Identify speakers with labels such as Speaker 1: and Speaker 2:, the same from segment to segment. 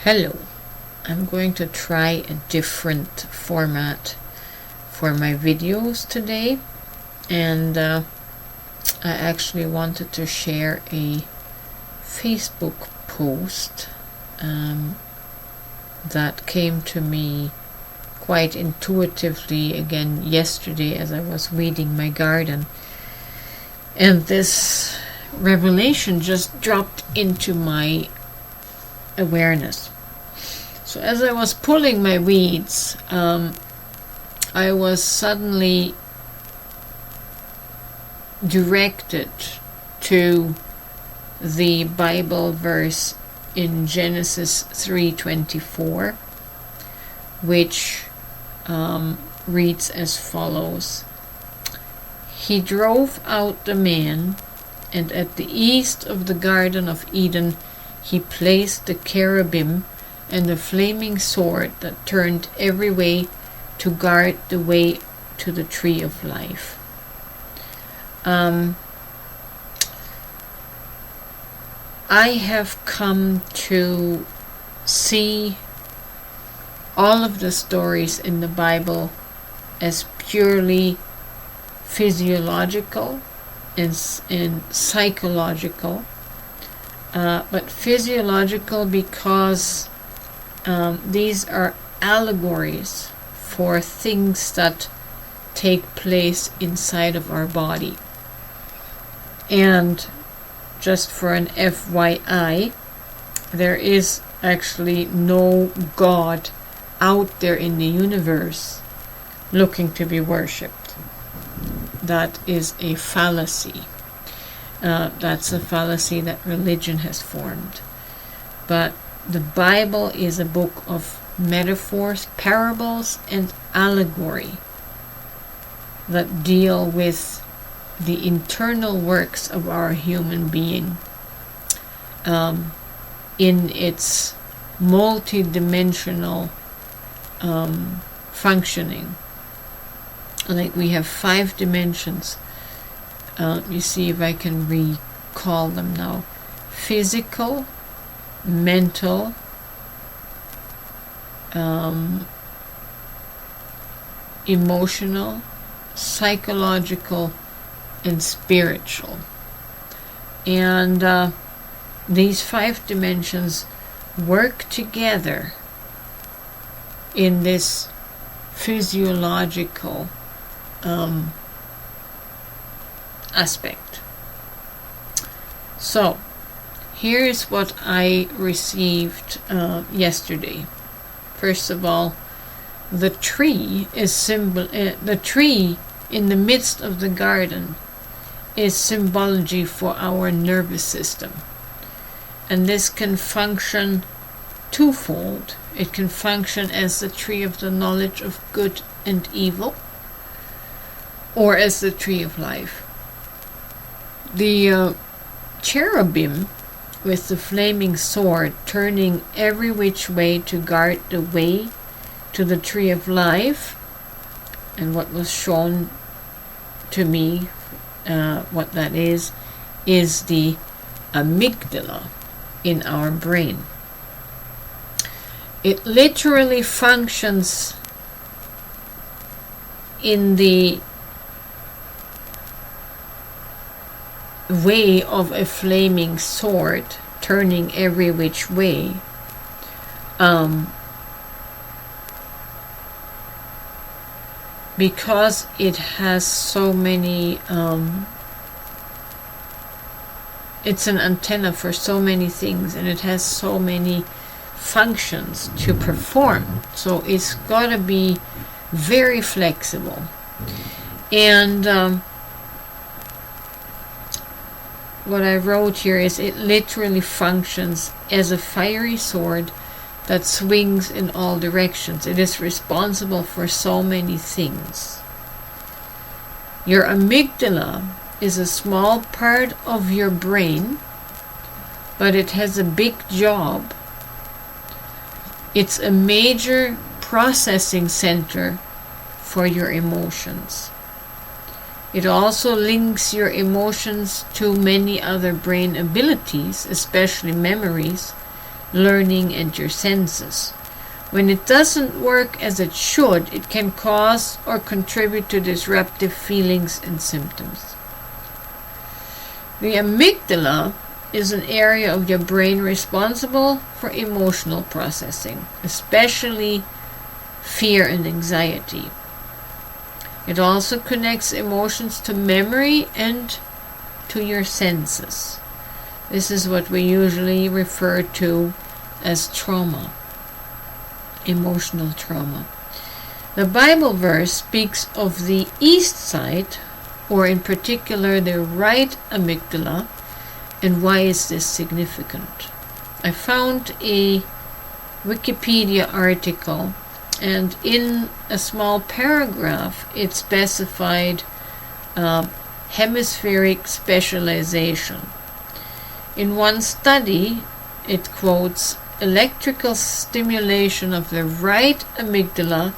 Speaker 1: Hello, I'm going to try a different format for my videos today, and I actually wanted to share a Facebook post that came to me quite intuitively again yesterday as I was weeding my garden, and this revelation just dropped into my awareness. So as I was pulling my weeds, I was suddenly directed to the Bible verse in Genesis 3:24, which reads as follows: He drove out the man, and at the east of the Garden of Eden he placed the cherubim and the flaming sword that turned every way to guard the way to the tree of life. I have come to see all of the stories in the Bible as purely physiological and psychological, but physiological because these are allegories for things that take place inside of our body. And just for an FYI, there is actually no God out there in the universe looking to be worshipped. That is a fallacy. That's a fallacy that religion has formed. But the Bible is a book of metaphors, parables, and allegory that deal with the internal works of our human being in its multi-dimensional functioning. Like we have 5 dimensions. You see if I can recall them now: physical, mental, emotional, psychological, and spiritual. And these 5 dimensions work together in this physiological aspect. So here's what I received yesterday. First of all, the tree is the tree in the midst of the garden is symbology for our nervous system, and this can function twofold. It can function as the tree of the knowledge of good and evil, or as the tree of life. The cherubim with the flaming sword turning every which way to guard the way to the tree of life, and what was shown to me, what that is the amygdala in our brain. It literally functions in the way of a flaming sword turning every which way, because it has so many it's an antenna for so many things, and it has so many functions to perform, so it's got to be very flexible. And what I wrote here is it literally functions as a fiery sword that swings in all directions. It is responsible for so many things. Your amygdala is a small part of your brain, but it has a big job. It's a major processing center for your emotions. It also links your emotions to many other brain abilities, especially memories, learning, and your senses. When it doesn't work as it should, it can cause or contribute to disruptive feelings and symptoms. The amygdala is an area of your brain responsible for emotional processing, especially fear and anxiety. It also connects emotions to memory and to your senses. This is what we usually refer to as trauma, emotional trauma. The Bible verse speaks of the east side, or in particular the right amygdala. And why is this significant? I found a Wikipedia article, and in a small paragraph it specified hemispheric specialization. In one study, it quotes, electrical stimulation of the right amygdala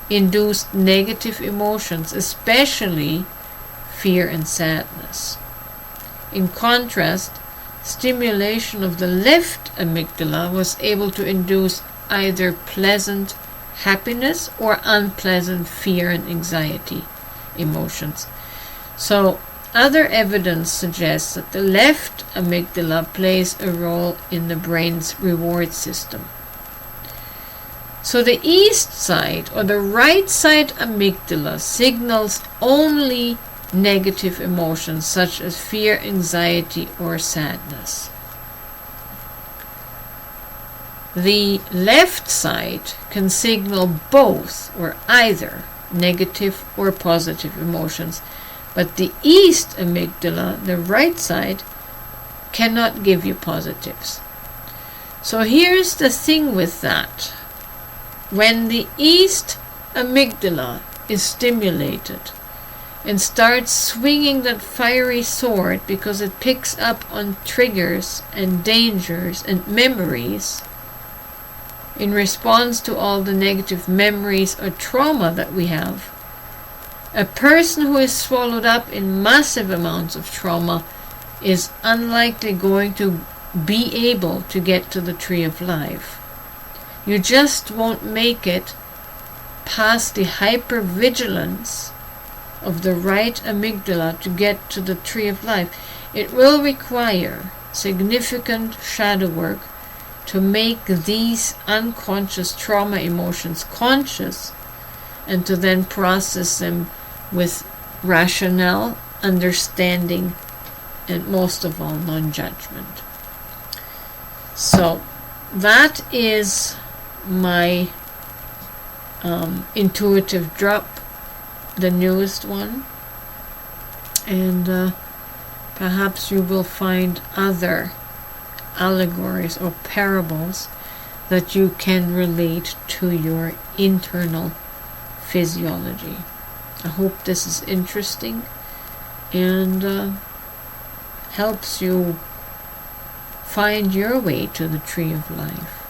Speaker 1: induced negative emotions, especially fear and sadness. In contrast, stimulation of the left amygdala was able to induce either pleasant happiness or unpleasant fear and anxiety emotions. So, other evidence suggests that the left amygdala plays a role in the brain's reward system. So the east side or the right side amygdala signals only negative emotions such as fear, anxiety, or sadness. The left side can signal both or either negative or positive emotions, but the east amygdala, the right side, cannot give you positives. So here's the thing with that. When the east amygdala is stimulated and starts swinging that fiery sword because it picks up on triggers and dangers and memories in response to all the negative memories or trauma that we have, a person who is swallowed up in massive amounts of trauma is unlikely going to be able to get to the tree of life. You just won't make it past the hypervigilance of the right amygdala to get to the tree of life. It will require significant shadow work to make these unconscious trauma emotions conscious and to then process them with rationale, understanding, and most of all, non-judgment. So that is my intuitive drop, the newest one, and perhaps you will find other allegories or parables that you can relate to your internal physiology. I hope this is interesting and helps you find your way to the tree of life.